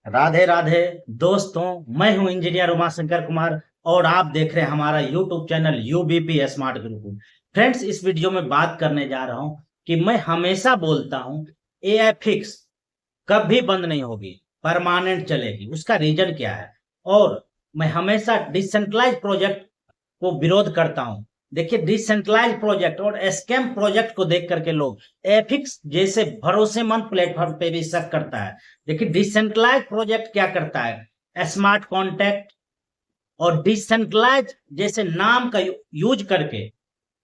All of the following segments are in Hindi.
राधे राधे दोस्तों। मैं हूं इंजीनियर उमाशंकर कुमार और आप देख रहे हैं हमारा YouTube channel UBP smart group. Friends, इस वीडियो में बात करने जा रहा हूं कि मैं हमेशा बोलता हूं एआई फिक्स कभी बंद नहीं होगी, परमानेंट चलेगी। उसका रीजन क्या है? और मैं हमेशा डिसेंट्रलाइज प्रोजेक्ट को विरोध करता हूं। देखिए, डिसेंट्रलाइज प्रोजेक्ट और स्कैम प्रोजेक्ट को देख करके लोग एफिक्स जैसे भरोसेमंद प्लेटफॉर्म पे भी शक करता है। देखिए, डिसेंट्रलाइज प्रोजेक्ट क्या करता है? स्मार्ट कॉन्टैक्ट और डिसेंट्रलाइज जैसे नाम का यूज करके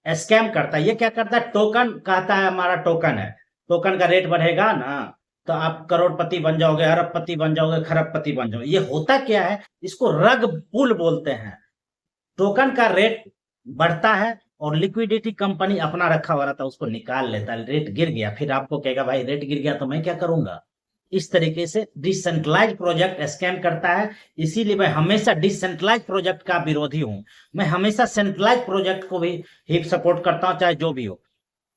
स्कैम करता है। ये क्या करता है? टोकन कहता है, हमारा टोकन है, टोकन का रेट बढ़ेगा ना तो आप करोड़पति बन जाओगे, अरबपति बन जाओगे, खरबपति बन जाओगे। ये होता क्या है? इसको रग पुल बोलते हैं। टोकन का रेट बढ़ता है और लिक्विडिटी कंपनी अपना रखा हुआ रहता है, उसको निकाल लेता है। रेट गिर गया, फिर आपको कहेगा भाई रेट गिर गया तो मैं क्या करूंगा। इस तरीके से डिसेंट्रलाइज प्रोजेक्ट स्कैम करता है। इसीलिए मैं हमेशा डिसेंट्रलाइज प्रोजेक्ट का विरोधी हूं। मैं हमेशा सेंट्रलाइज प्रोजेक्ट को भी ही सपोर्ट करता हूं, चाहे जो भी हो।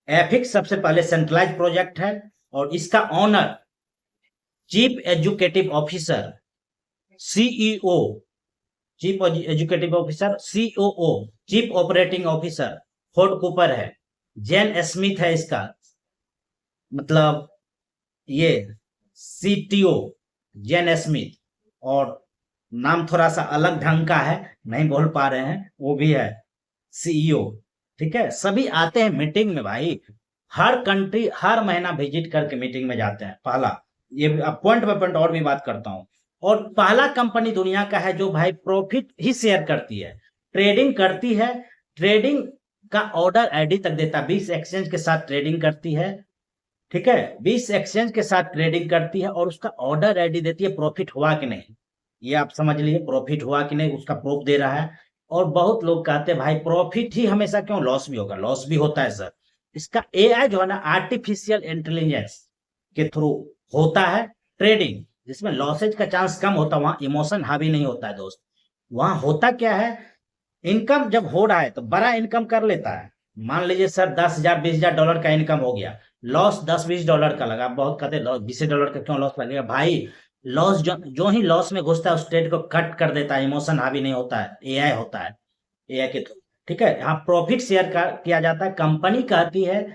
एफिक्स सबसे पहले सेंट्रलाइज प्रोजेक्ट है और इसका owner chief educative officer, CEO, chief educative officer, COO, chief operating officer Ford Cooper है। जेन स्मिथ है इसका, मतलब ये सीटीओ जेन स्मिथ। और नाम थोड़ा सा अलग ढंग का है, नहीं बोल पा रहे हैं, वो भी है सीईओ। ठीक है, सभी आते हैं मीटिंग में भाई। हर कंट्री हर महीना विजिट करके मीटिंग में जाते हैं। पहला, ये पॉइंट बाय पॉइंट और भी बात करता हूं। और पहला कंपनी दुनिया का है जो भाई प्रॉफिट ही शेयर करती है, ट्रेडिंग करती है। ट्रेडिंग का ऑर्डर आईडी तक देता है। 20 एक्सचेंज के साथ ट्रेडिंग करती है। ठीक है, 20 एक्सचेंज के साथ ट्रेडिंग करती है और उसका ऑर्डर आईडी देती है, प्रॉफिट हुआ कि नहीं। ये आप समझ लिए, प्रॉफिट हुआ कि नहीं उसका प्रूफ दे रहा है। और बहुत लोग कहते हैं भाई प्रॉफिट ही हमेशा क्यों, लॉस भी होगा। लॉस भी होता है सर। इसका एआई जो है ना, आर्टिफिशियल इंटेलिजेंस के थ्रू होता है ट्रेडिंग, जिसमें लॉसेज का चांस कम होता है। वहां इमोशन हावी नहीं होता है दोस्त। वहां होता क्या है, इनकम जब हो रहा है तो बड़ा इनकम कर लेता है। मान लीजिए सर 10,000 20,000 डॉलर का इनकम हो गया, लॉस 10-20 डॉलर का लगा। बहुत कहते हैं 20 डॉलर का क्यों लॉस लगेगा भाई। लॉस जो ही लॉस में घुसता है उस ट्रेड को कट कर देता है। इमोशन हावी नहीं होता है, एआई होता है, एआई के थ्रू। ठीक है, यहाँ प्रॉफिट शेयर किया जाता है। कंपनी कहती है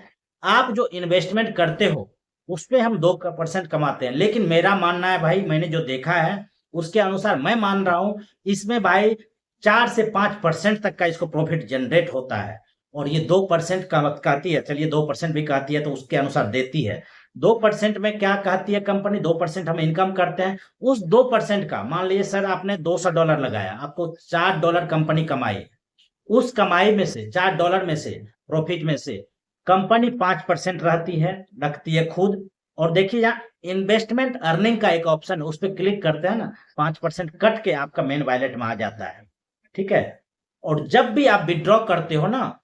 आप जो इन्वेस्टमेंट करते हो उस पे हम 2% कमाते हैं। लेकिन मेरा मानना है भाई, मैंने जो देखा है उसके अनुसार मैं मान रहा हूं इसमें भाई 4 से 5% तक का इसको प्रॉफिट जनरेट होता है। और ये 2% का कहती है, चलिए 2% भी कहती है तो उसके अनुसार देती है। 2% में क्या कहती है कंपनी, 2% हम इनकम करते हैं। उस 2% का मान लीजिए सर आपने $200 लगाया, आपको $4 कंपनी कमाई। उस कमाई में से, $4 में से, प्रॉफिट में से कंपनी 5% रहती है, रखती है खुद। और देखिए यहाँ इन्वेस्टमेंट अर्निंग का एक ऑप्शन है, उस पर क्लिक करते हैं ना, 5% कट के आपका मेन वॉलेट में आ जाता है। ठीक है, और जब भी आप विड्रॉ करते हो ना,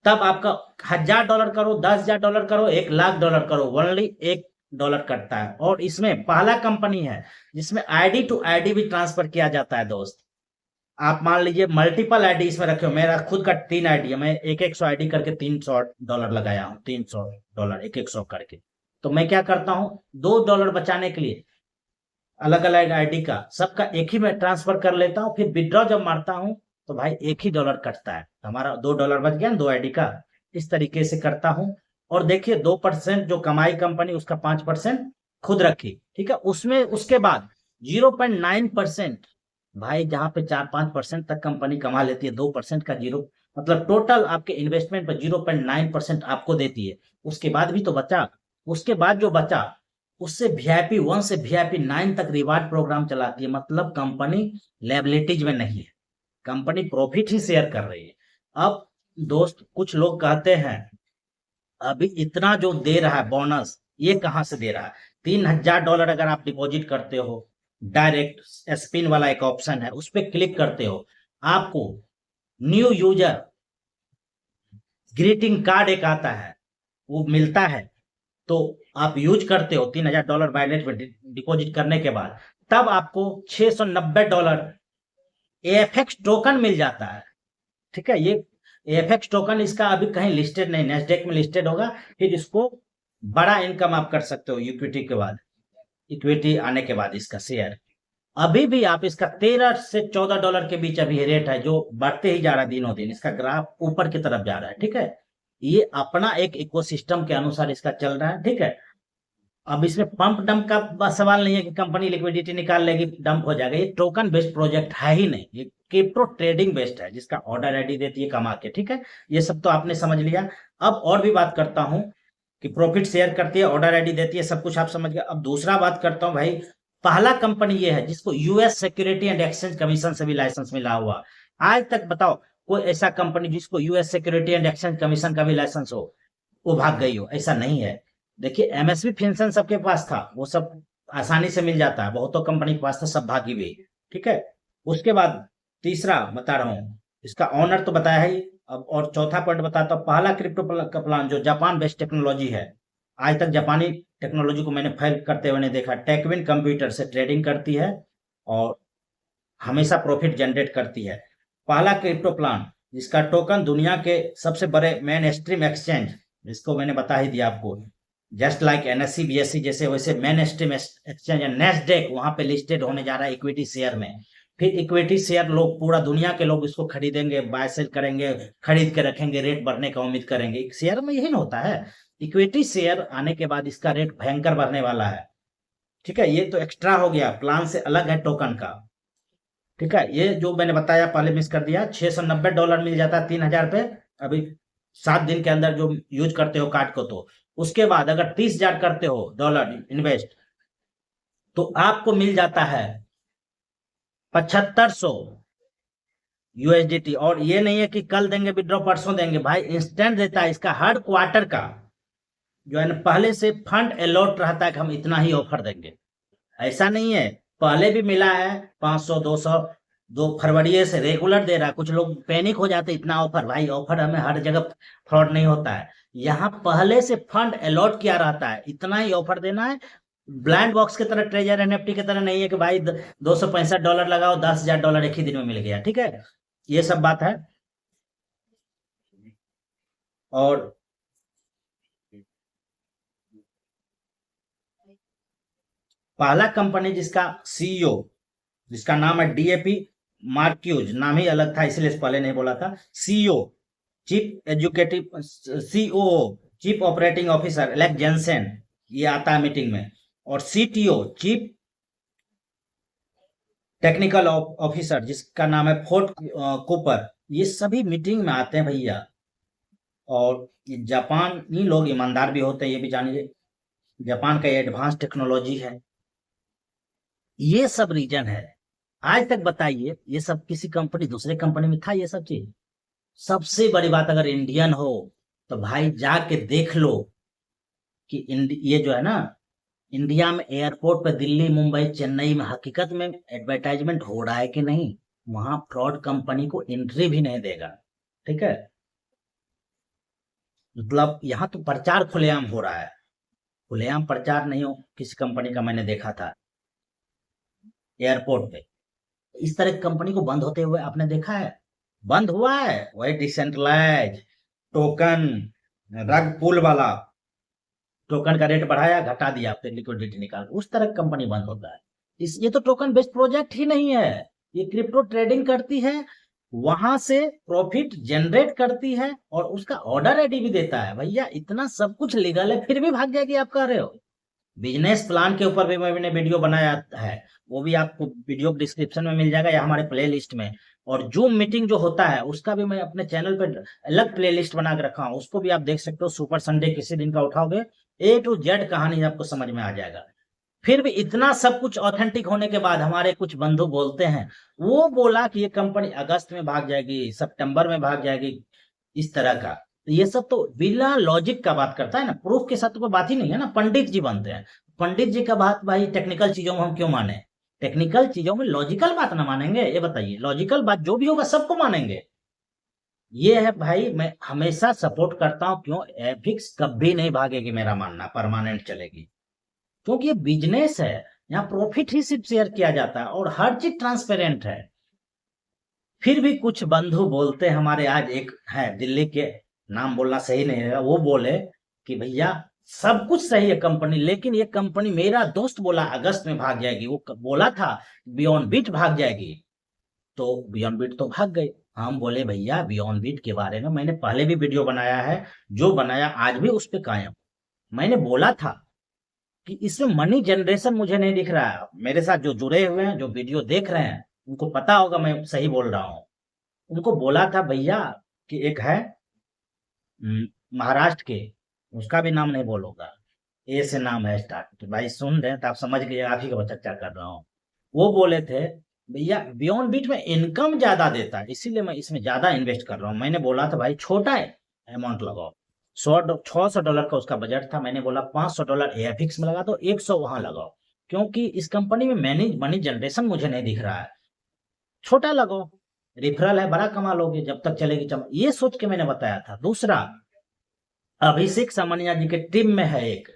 तब आपका $1,000 करो, $10,000 करो, $1,00,000 करो, ओनली $1 कटता है। और इसमें पहला कंपनी है जिसमें आईडी टू आईडी भी ट्रांसफर किया जाता है दोस्त। आप मान लीजिए मल्टीपल आईडी इसमें रखे हो, मेरा खुद का 3 आईडी है, मैं एक एक सौ आईडी करके $300 लगाया हूँ। $300 एक एक सौ करके। तो मैं क्या करता हूँ, $2 बचाने के लिए अलग अलग आईडी का सबका एक ही में ट्रांसफर कर लेता हूँ। फिर विड्रॉ जब मारता हूँ तो भाई एक ही डॉलर कटता है, हमारा $2 बच गया ना, 2 आईडी का। इस तरीके से करता हूँ। और देखिए 2% जो कमाई कंपनी, उसका 5% खुद रखी। ठीक है, उसमें उसके बाद 0.9%, भाई जहां पे 4-5% तक कंपनी कमा लेती है, 2% का जीरो, मतलब टोटल आपके इन्वेस्टमेंट पर 0.9% आपको देती है। उसके बाद भी तो बचा, उसके बाद जो बचा उससे VIP 1 से VIP 9 तक रिवार्ड प्रोग्राम चलाती है। मतलब कंपनी लायबिलिटीज में नहीं है, कंपनी प्रॉफिट ही शेयर कर रही है। अब दोस्त कुछ लोग कहते हैं अभी इतना जो दे रहा है बोनस, ये कहां से दे रहा है। $3,000 अगर आप डिपॉजिट करते हो, डायरेक्ट स्पिन वाला एक ऑप्शन है, उस पर क्लिक करते हो, आपको न्यू यूजर ग्रीटिंग कार्ड एक आता है, वो मिलता है। तो आप यूज करते हो $3,000 बैलेंस में डिपॉजिट करने के बाद, तब आपको $690 एफएक्स टोकन मिल जाता है। ठीक है, ये एफएक्स टोकन इसका अभी कहीं लिस्टेड नहीं, नेस्डेक में लिस्टेड होगा। फिर इसको बड़ा इनकम आप कर सकते हो इक्विटी के बाद। इक्विटी आने के बाद इसका शेयर अभी भी आप इसका $13 से $14 के बीच अभी रेट है, जो बढ़ते ही जा रहा है दिनों दिन। इसका ग्राफ ऊपर की तरफ जा रहा है, ठीक है। ये अपना एक इकोसिस्टम के अनुसार इसका चल रहा है, ठीक है। अब इसमें पंप डंप का सवाल नहीं है कि कंपनी लिक्विडिटी निकाल लेगी, डंप हो जाएगा। ये टोकन बेस्ड प्रोजेक्ट है ही नहीं, ये क्रिप्टो ट्रेडिंग बेस्ड है, जिसका ऑर्डर आईडी देती है कमा के, ठीक है। ये सब तो आपने समझ लिया। अब और भी बात करता हूं कि प्रॉफिट शेयर करती है, ऑर्डर आईडी देती है, सब कुछ आप समझ गए। अब दूसरा बात करता हूं भाई, पहला कंपनी ये है जिसको US security and exchange commission से भी लाइसेंस मिला हुआ। आज तक बताओ कोई ऐसा कंपनी जिसको US security and exchange commission का भी लाइसेंस हो, वो भाग गई हो, ऐसा नहीं है। देखिए एमएसबी फिनसन सबके पास था, वो सब आसानी से मिल जाता है, बहुतों कंपनी के पास था, सब भागी हुई, ठीक है। उसके बाद तीसरा बता रहा हूँ, इसका ऑनर तो बताया ही। अब और चौथा पॉइंट बताता हूँ, पहला क्रिप्टो का प्लान जो जापान बेस्ड टेक्नोलॉजी है, आज तक जापानी टेक्नोलॉजी को मैंने फेल करते हुए नहीं देखा। टेकविन कंप्यूटर से ट्रेडिंग करती है और हमेशा प्रॉफिट जनरेट करती है। पहला क्रिप्टो प्लान जिसका टोकन दुनिया के सबसे बड़े मेन स्ट्रीम एक्सचेंज, जिसको मैंने बता ही दिया आपको, जस्ट लाइक एनएससी बीएससी जैसे, वैसे मेन स्ट्रीम एक्सचेंज नेस्डेक, वहां पे लिस्टेड होने जा रहा है इक्विटी शेयर में। फिर इक्विटी शेयर लोग, पूरा दुनिया के लोग इसको खरीदेंगे, बाय सेल करेंगे, खरीद के रखेंगे, रेट बढ़ने का उम्मीद करेंगे। शेयर में यही ना होता है, इक्विटी शेयर आने के बाद इसका रेट भयंकर बढ़ने वाला है, ठीक है। ये तो एक्स्ट्रा हो गया, प्लान से अलग है टोकन का, ठीक है। ये जो मैंने बताया पहले मिस कर दिया, $690 मिल जाता है 3000 पे, अभी 7 दिन के अंदर जो यूज करते हो कार्ड को। तो उसके बाद अगर 30,000 करते हो डॉलर इन्वेस्ट, तो आपको मिल जाता है 7500 यूएसडीटी। और ये नहीं है कि कल देंगे विड्रॉ परसों देंगे, भाई इंस्टेंट देता है। इसका हर क्वार्टर का जो है ना, पहले से फंड अलॉट रहता है कि हम इतना ही ऑफर देंगे, ऐसा नहीं है। पहले भी मिला है 500 200, 2 फरवरी से रेगुलर दे रहा है। कुछ लोग पैनिक हो जाते, इतना ऑफर, भाई ऑफर हमें हर जगह फ्रॉड नहीं होता है। यहाँ पहले से फंड अलॉट किया रहता है, इतना ही ऑफर देना है। ब्लाइंड बॉक्स की तरह, ट्रेजर एनएफटी की तरह नहीं है कि भाई $265 लगाओ, $10,000 एक ही दिन में मिल गया, ठीक है। ये सब बात है। और पहला कंपनी जिसका सीईओ, जिसका नाम है डीएपी मार्क्यूज, नाम ही अलग था इसलिए पहले नहीं बोला था। CEO chief educative, CO chief operating officer Alex Jensen, ये आता है मीटिंग में। और सीटीओ चीफ टेक्निकल ऑफिसर, जिसका नाम है फोर्ट कूपर, ये सभी मीटिंग में आते हैं भैया। और जापानी लोग ईमानदार भी होते हैं, ये भी जानिए। जापान का एडवांस टेक्नोलॉजी है, ये सब रीजन है। आज तक बताइए ये सब किसी कंपनी, दूसरे कंपनी में था ये सब चीज? सबसे बड़ी बात, अगर इंडियन हो तो भाई जाके देख लो कि ये जो है ना, इंडिया में एयरपोर्ट पे, दिल्ली मुंबई चेन्नई में हकीकत में एडवर्टाइजमेंट हो रहा है कि नहीं? वहां फ्रॉड कंपनी को एंट्री भी नहीं देगा, ठीक है। मतलब यहाँ तो प्रचार खुलेआम हो रहा है, खुलेआम प्रचार नहीं हो किसी कंपनी का मैंने देखा था एयरपोर्ट पे। इस तरह की कंपनी को बंद होते हुए आपने देखा है? बंद हुआ है वही डिसेंट्रलाइज टोकन, रग पुल वाला टोकन का रेट बढ़ाया, घटा दिया, फिर लिक्विडिटी निकाल, उस तरह की कंपनी बंद होता है। ये तो टोकन बेस्ड प्रोजेक्ट ही नहीं है, ये क्रिप्टो ट्रेडिंग करती है, वहां से प्रॉफिट जनरेट करती है और उसका ऑर्डर आईडी भी देता है। भैया इतना सब कुछ लीगल है, फिर भी भाग जाएगी, आप कह रहे हो। बिजनेस प्लान के ऊपर भी मैंने वीडियो बनाया है, वो भी आपको वीडियो डिस्क्रिप्शन में मिल जाएगा या हमारे प्ले लिस्ट में। और जूम मीटिंग जो होता है उसका भी मैं अपने चैनल पे अलग प्ले लिस्ट बना के रखा हूँ, उसको भी आप देख सकते हो। सुपर संडे किसी दिन का उठाओगे, A to Z कहानी आपको समझ में आ जाएगा। फिर भी इतना सब कुछ ऑथेंटिक होने के बाद हमारे कुछ बंधु बोलते हैं, वो बोला कि ये कंपनी अगस्त में भाग जाएगी, सितंबर में भाग जाएगी, इस तरह का। तो ये सब तो बिना लॉजिक का बात करता है ना, प्रूफ के साथ तो कोई बात ही नहीं है ना। पंडित जी बनते हैं, पंडित जी का बात भाई टेक्निकल चीजों में हम क्यों माने? टेक्निकल चीजों में लॉजिकल बात ना मानेंगे? ये बताइए, लॉजिकल बात जो भी होगा सबको मानेंगे। ये है भाई, मैं हमेशा सपोर्ट करता हूं, क्यों? एफिक्स कभी नहीं भागेगी, मेरा मानना परमानेंट चलेगी, क्योंकि ये बिजनेस है, यहाँ प्रॉफिट ही सिर्फ शेयर किया जाता है और हर चीज ट्रांसपेरेंट है। फिर भी कुछ बंधु बोलते हमारे, आज एक है दिल्ली के, नाम बोलना सही नहीं है, वो बोले कि भैया सब कुछ सही है कंपनी, लेकिन ये कंपनी, मेरा दोस्त बोला अगस्त में भाग जाएगी, वो बोला था बियॉन्ड बीट भाग जाएगी, तो बियॉन्ड बीट तो भाग गई। हम बोले भैया बियॉन्ड बीट के बारे में मैंने पहले भी वीडियो बनाया है, जो बनाया आज भी उस पर कायम। मैंने बोला था कि इसमें मनी जनरेशन मुझे नहीं दिख रहा है। मेरे साथ जो जुड़े हुए हैं, जो वीडियो देख रहे हैं, उनको पता होगा मैं सही बोल रहा हूँ। उनको बोला था भैया कि एक है महाराष्ट्र के, उसका भी नाम नहीं बोलूंगा, ए से नाम है स्टार्ट, तो भाई सुन रहे हैं तो आप समझ गए, आप ही का चर्चा कर रहा हूँ। वो बोले थे भैया बियॉन्ड बीट में इनकम ज्यादा देता है, इसीलिए मैं इसमें ज्यादा इन्वेस्ट कर रहा हूँ। मैंने बोला था भाई छोटा है अमाउंट लगाओ, $600 का उसका बजट था। मैंने बोला $500 एफिक्स में लगा दो, 100 वहां लगाओ, क्योंकि इस कंपनी में मनी जनरेशन मुझे नहीं दिख रहा है। छोटा लगाओ, रिफरल है, बड़ा कमा लोगे जब तक चलेगी ये सोच के मैंने बताया था। दूसरा, अभिषेक सामान्या जी के टीम में है एक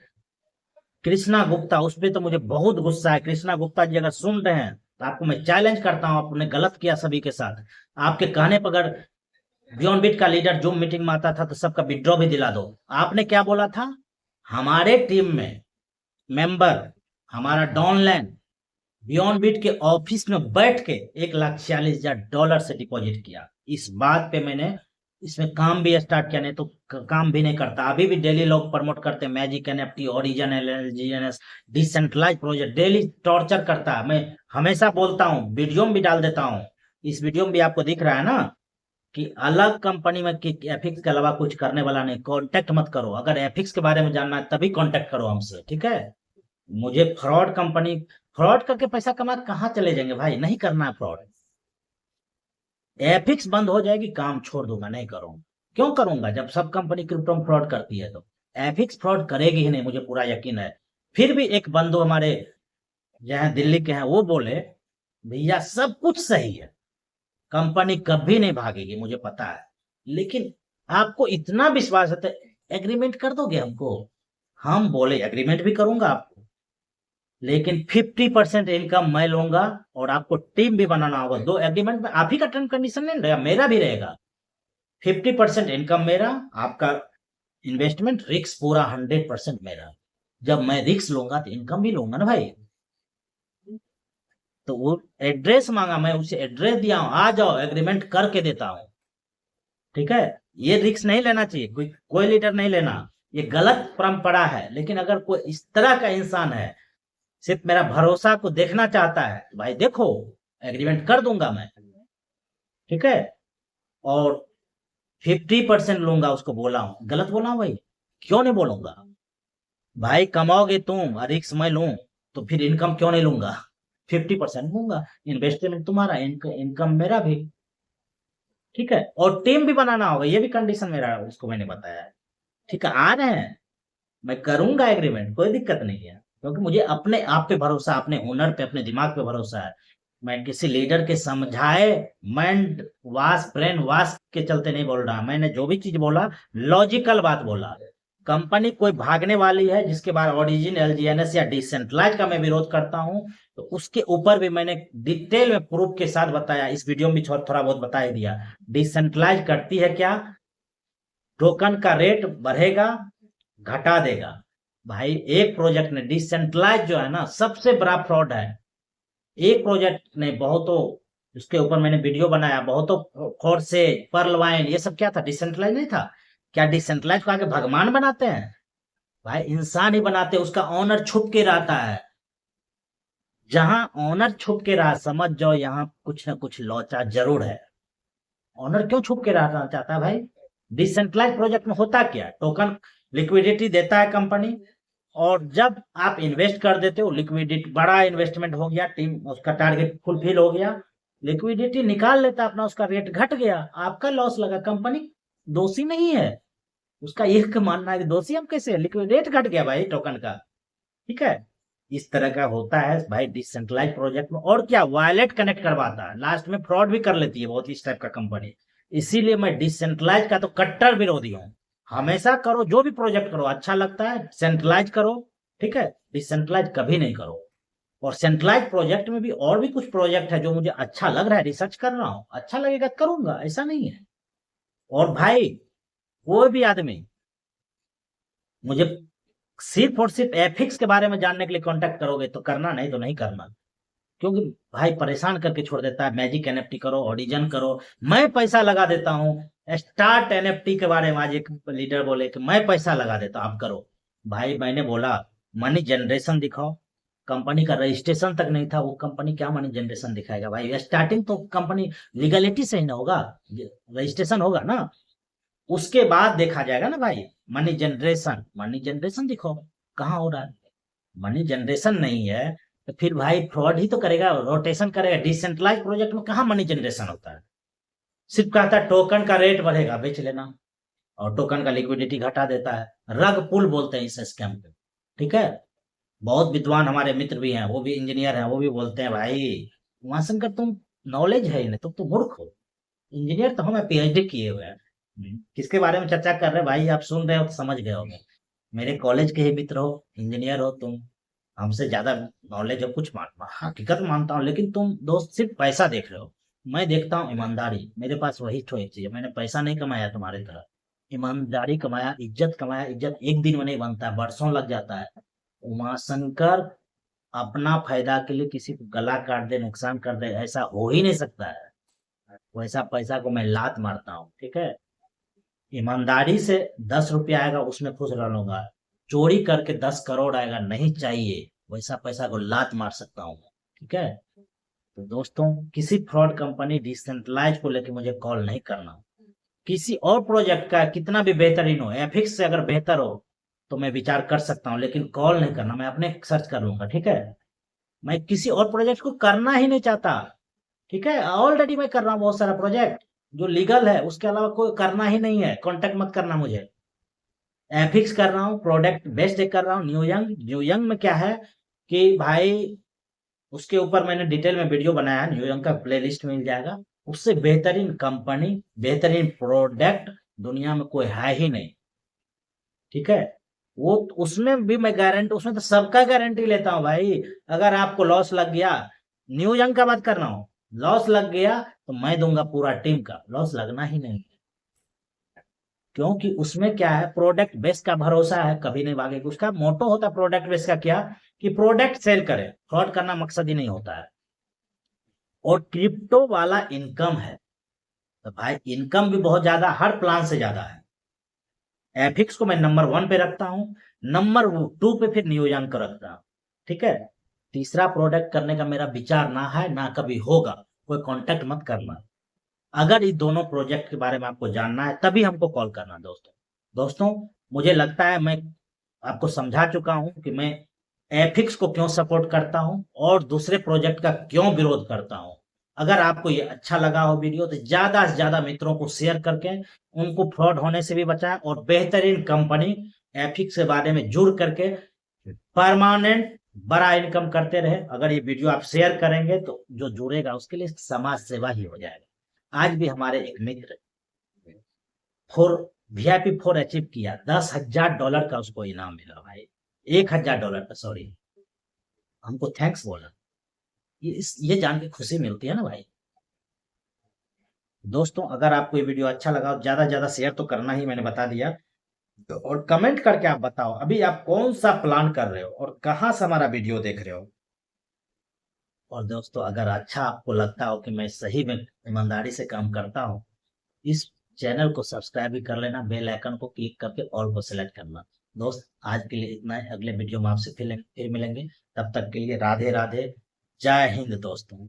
कृष्णा गुप्ता, उस पर तो मुझे बहुत गुस्सा है। कृष्णा गुप्ता जी अगर सुन रहे हैं तो आपको मैं चैलेंज करता हूं, आपने गलत किया सभी के साथ। आपके कहने पर अगर बियॉन्ड बीट का लीडर जूम मीटिंग में आता था तो सबका विड्रॉ भी दिला दो। आपने क्या बोला था, हमारे टीम में मेंबर हमारा डॉनलैंड बियॉन्ड बीट के ऑफिस में बैठ के $1,46,000 से डिपॉजिट किया। इस बात पे मैंने इसमें काम भी स्टार्ट किया, नहीं तो काम भी नहीं करता। अभी भी डेली लोग प्रमोट करते हैं magic NFT, origin, LGNS, decentralize project, daily torture करता है। मैं हमेशा बोलता हूँ, वीडियो में भी डाल देता हूँ, इस वीडियो में भी आपको दिख रहा है ना कि अलग कंपनी में कि एफिक्स के अलावा कुछ करने वाला नहीं। कांटेक्ट मत करो, अगर एफिक्स के बारे में जानना है तभी कांटेक्ट करो हमसे, ठीक है। मुझे फ्रॉड कंपनी, फ्रॉड करके पैसा कमा कहाँ चले जाएंगे भाई, नहीं करना है फ्रॉड। एफिक्स बंद हो जाएगी, काम छोड़ दूंगा, नहीं करूंगा। क्यों करूंगा जब सब कंपनी क्रिप्टो में फ्रॉड करती है, तो एफिक्स फ्रॉड करेगी ही नहीं, मुझे पूरा यकीन है। फिर भी एक बंधु हमारे जहां दिल्ली के हैं, वो बोले भैया सब कुछ सही है, कंपनी कभी नहीं भागेगी, मुझे पता है, लेकिन आपको इतना विश्वास है तो एग्रीमेंट कर दोगे हमको। हम बोले एग्रीमेंट भी करूंगा आपको, लेकिन 50% इनकम मैं लूंगा और आपको टीम भी बनाना होगा। दो एग्रीमेंट में आप ही का टर्म कंडीशन नहीं रहेगा, मेरा भी रहेगा। 50% इनकम मेरा, आपका इन्वेस्टमेंट, रिस्क पूरा 100% मेरा। जब मैं रिस्क लूंगा तो इनकम भी लूंगा ना भाई। तो वो एड्रेस मांगा, मैं उसे एड्रेस दिया हूं, आ जाओ एग्रीमेंट करके देता हूं, ठीक है। ये रिस्क नहीं लेना चाहिए, कोई लीडर नहीं लेना, ये गलत परंपरा है। लेकिन अगर कोई इस तरह का इंसान है, सिर्फ मेरा भरोसा को देखना चाहता है, भाई देखो एग्रीमेंट कर दूंगा मैं, ठीक है। और 50% लूंगा, उसको बोला हूं, गलत बोला हूं भाई, क्यों नहीं बोलूंगा भाई। कमाओगे तुम, रिस्क मैं लूं, तो फिर इनकम क्यों नहीं लूंगा। 50% लूंगा, इन्वेस्टमेंट तुम्हारा, इनकम मेरा भी, ठीक है। और टीम भी बनाना होगा, ये भी कंडीशन मेरा, उसको मैंने बताया है, ठीक है। आ रहे हैं, मैं करूंगा एग्रीमेंट, कोई दिक्कत नहीं है, क्योंकि मुझे अपने आप पे भरोसा, अपने हुनर पे, अपने दिमाग पे भरोसा है। मैं किसी लीडर के समझाए माइंड वाश, ब्रेन वाश के चलते नहीं बोल रहा। मैंने जो भी चीज बोला लॉजिकल बात बोला। कंपनी कोई भागने वाली है जिसके बाद ओरिजिन, एलजीएनएस या डिसेंट्रलाइज का मैं विरोध करता हूं, तो उसके ऊपर भी मैंने डिटेल में प्रूफ के साथ बताया, इस वीडियो में भी थोड़ा बहुत बता ही दिया। डिसेंट्रलाइज करती है क्या, टोकन का रेट बढ़ेगा, घटा देगा। भाई एक प्रोजेक्ट ने, डिसेंट्रलाइज जो है ना सबसे बड़ा फ्रॉड है। एक प्रोजेक्ट ने बहुतों, उसके ऊपर मैंने वीडियो बनाया, बहुतों फ्रॉड से, पर्ल वाइन, ये सब क्या था, डिसेंट्रलाइज नहीं था क्या। डिसेंट्रलाइज को आगे भगवान बनाते हैं भाई, इंसान ही बनाते हैं, उसका ऑनर छुप के रहता है। जहां ऑनर छुप के रहा, समझ जाओ यहाँ कुछ ना कुछ लोचा जरूर है। ऑनर क्यों छुप के रहना चाहता है भाई। डिसेंट्रलाइज प्रोजेक्ट में होता क्या, टोकन लिक्विडिटी देता है कंपनी, और जब आप इन्वेस्ट कर देते हो, लिक्विडिटी, बड़ा इन्वेस्टमेंट हो गया, टीम उसका टारगेट फुलफिल हो गया, लिक्विडिटी निकाल लेता अपना, उसका रेट घट गया, आपका लॉस लगा, कंपनी दोषी नहीं है। उसका एक मानना है कि दोषी हम कैसे, लिक्विड रेट घट गया भाई टोकन का, ठीक है। इस तरह का होता है भाई डिसेंट्रलाइज प्रोजेक्ट में। और क्या, वॉलेट कनेक्ट करवाता है, लास्ट में फ्रॉड भी कर लेती है बहुत इस टाइप का कंपनी। इसीलिए मैं डिसेंट्रलाइज का तो कट्टर विरोधी हूँ। हमेशा करो, जो भी प्रोजेक्ट करो अच्छा लगता है, सेंट्रलाइज करो, ठीक है, डिसेंट्रलाइज कभी नहीं करो। और सेंट्रलाइज प्रोजेक्ट में भी और भी कुछ प्रोजेक्ट है जो मुझे अच्छा लग रहा है, रिसर्च कर रहा हूं, अच्छा लगेगा तो करूंगा, ऐसा नहीं है। और भाई कोई भी आदमी मुझे सिर्फ और सिर्फ एफिक्स के बारे में जानने के लिए कांटेक्ट करोगे तो करना, नहीं तो नहीं करना। क्योंकि भाई परेशान करके छोड़ देता है। मैजिक एनएफटी करो, ऑडिजन करो, मैं पैसा लगा देता हूँ। स्टार्ट एनएफटी के बारे में आज एक लीडर बोले कि मैं पैसा लगा देता हूँ, आप करो। भाई मैंने बोला मनी जनरेशन दिखाओ। कंपनी का रजिस्ट्रेशन तक नहीं था, वो कंपनी क्या मनी जनरेशन दिखाएगा भाई? स्टार्टिंग तो कंपनी लीगलिटी से ही ना होगा, रजिस्ट्रेशन होगा ना, उसके बाद देखा जाएगा ना भाई। मनी जनरेशन, मनी जनरेशन दिखाओ कहाँ हो रहा है। मनी जनरेशन नहीं है तो फिर भाई फ्रॉड ही तो करेगा, रोटेशन करेगा। डिसेंट्रलाइज प्रोजेक्ट में कहाँ मनी जनरेशन होता है? सिर्फ कहता है टोकन का रेट बढ़ेगा, बेच लेना, और टोकन का लिक्विडिटी घटा देता है। रग पुल बोलते हैं इस स्कैम पे, ठीक है। बहुत विद्वान हमारे मित्र भी हैं, वो भी इंजीनियर हैं, वो भी बोलते हैं भाई उमाशंकर तुम नॉलेज है ही नहीं, तुम तो मूर्ख हो। इंजीनियर तो हमें पीएचडी किए हुए हैं। किसके बारे में चर्चा कर रहे हैं भाई? आप सुन रहे हो तो समझ गए होंगे। मेरे कॉलेज के ही मित्र हो, इंजीनियर हो तुम, हमसे ज्यादा नॉलेज हो कुछ हकीकत मानता हूँ, लेकिन तुम दोस्त सिर्फ पैसा देख रहे हो। मैं देखता हूँ ईमानदारी, मेरे पास वही तो एक चीज है। मैंने पैसा नहीं कमाया तुम्हारी तरह, ईमानदारी कमाया, इज्जत कमाया। इज्जत एक दिन में नहीं बनता है, बरसों लग जाता है। उमाशंकर अपना फायदा के लिए किसी को गला काट दे, नुकसान कर दे, ऐसा हो ही नहीं सकता है। वैसा पैसा को मैं लात मारता हूँ, ठीक है। ईमानदारी से 10 रुपया आएगा उसमें खुश रह लूंगा। चोरी करके 10 करोड़ आएगा, नहीं चाहिए। वैसा पैसा को लात मार सकता हूँ, ठीक है। तो दोस्तों किसी फ्रॉड कंपनी डिसेंट्रलाइज को लेकर मुझे कॉल नहीं करना। किसी और प्रोजेक्ट का कितना भी बेहतरीन हो, एफिक्स से अगर बेहतर हो तो मैं विचार कर सकता हूँ, लेकिन कॉल नहीं करना। मैं अपने सर्च कर लूंगा, ठीक है। मैं किसी और प्रोजेक्ट को करना ही नहीं चाहता, ठीक है। ऑलरेडी मैं कर रहा हूँ बहुत सारा प्रोजेक्ट जो लीगल है, उसके अलावा कोई करना ही नहीं है। कांटेक्ट मत करना मुझे। एफिक्स कर रहा हूँ, प्रोडक्ट बेस्ट कर रहा हूँ। न्यू यंग में क्या है कि भाई उसके ऊपर मैंने डिटेल में वीडियो बनाया है, न्यू यंग का प्लेलिस्ट मिल जाएगा। उससे बेहतरीन कंपनी, बेहतरीन प्रोडक्ट दुनिया में कोई है ही नहीं, ठीक है। वो उसमें भी मैं गारंटी, उसमें तो सबका गारंटी लेता हूँ भाई। अगर आपको लॉस लग गया, न्यू यंग का बात कर रहा हूँ, लॉस लग गया तो मैं दूंगा पूरा टीम का, लॉस लगना ही नहीं। क्योंकि उसमें क्या है, प्रोडक्ट बेस का भरोसा है, कभी नहीं भागेगा। उसका मोटो होता है प्रोडक्ट बेस का क्या, कि प्रोडक्ट सेल करे, फ्रॉड करना मकसद ही नहीं होता है। और क्रिप्टो वाला इनकम है तो भाई इनकम भी बहुत ज्यादा, हर प्लान से ज्यादा है। एफिक्स को मैं नंबर 1 पे रखता हूँ, नंबर 2 पे फिर न्यूयॉर्क को रखता हूँ, ठीक है। तीसरा प्रोडक्ट करने का मेरा विचार ना है, ना कभी होगा। कोई कांटेक्ट मत करना। अगर इस दोनों प्रोजेक्ट के बारे में आपको जानना है तभी हमको कॉल करना दोस्तों। दोस्तों मुझे लगता है मैं आपको समझा चुका हूं कि मैं एथिक्स को क्यों सपोर्ट करता हूं और दूसरे प्रोजेक्ट का क्यों विरोध करता हूं। अगर आपको ये अच्छा लगा हो वीडियो तो ज्यादा से ज्यादा मित्रों को शेयर करके उनको फ्रॉड होने से भी बचाएं, और बेहतरीन कंपनी एथिक्स के बारे में जुड़ करके परमानेंट बड़ा इनकम करते रहे। अगर ये वीडियो आप शेयर करेंगे तो जो जुड़ेगा उसके लिए समाज सेवा ही हो जाएगा। आज भी हमारे एक मित्र फोर VIP 4 अचीव किया, $10,000 का उसको इनाम मिला भाई, $1,000 का, सॉरी। हमको थैंक्स बोला। ये जान के खुशी मिलती है ना भाई। दोस्तों अगर आपको ये वीडियो अच्छा लगा तो ज्यादा से ज्यादा शेयर तो करना ही, मैंने बता दिया। और कमेंट करके आप बताओ अभी आप कौन सा प्लान कर रहे हो और कहाँ से हमारा वीडियो देख रहे हो। और दोस्तों अगर अच्छा आपको लगता हो कि मैं सही में ईमानदारी से काम करता हूँ, इस चैनल को सब्सक्राइब भी कर लेना, बेल आइकन को क्लिक करके ऑल को सेलेक्ट करना। दोस्त आज के लिए इतना है, अगले वीडियो में आपसे फिर मिलेंगे। तब तक के लिए राधे राधे, जय हिंद दोस्तों।